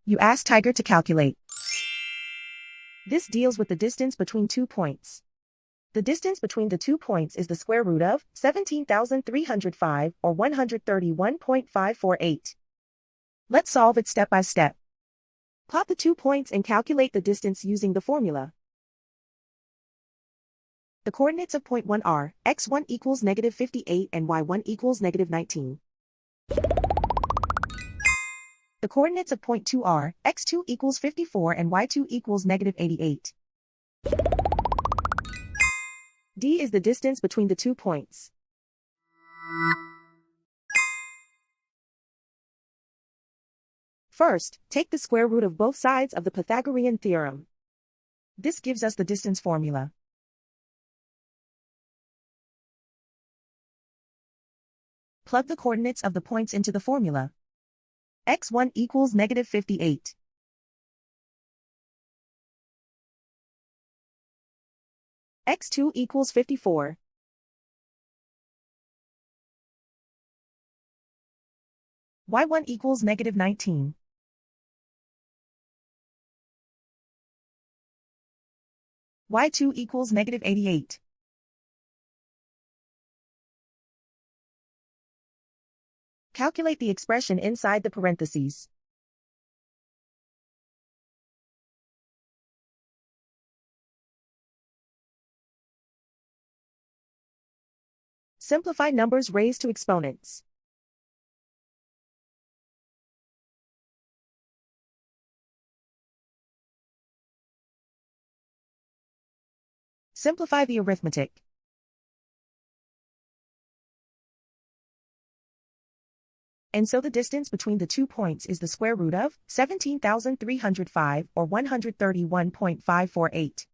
You ask Tiger to calculate. This deals with the distance between 2 points. The distance between the 2 points is the square root of 17,305 or 131.548. Let's solve it step by step. Plot the 2 points and calculate the distance using the formula. The coordinates of point 1 are x1 equals -58 and y1 equals -19. The coordinates of point 2 are x2 equals 54 and y2 equals -88. D is the distance between the 2 points. First, take the square root of both sides of the Pythagorean theorem. This gives us the distance formula. Plug the coordinates of the points into the formula. x1 equals -58. x2 equals 54. y1 equals -19. y2 equals -88. Calculate the expression inside the parentheses. Simplify numbers raised to exponents. Simplify the arithmetic. And so the distance between the 2 points is the square root of 17,305 or 131.548.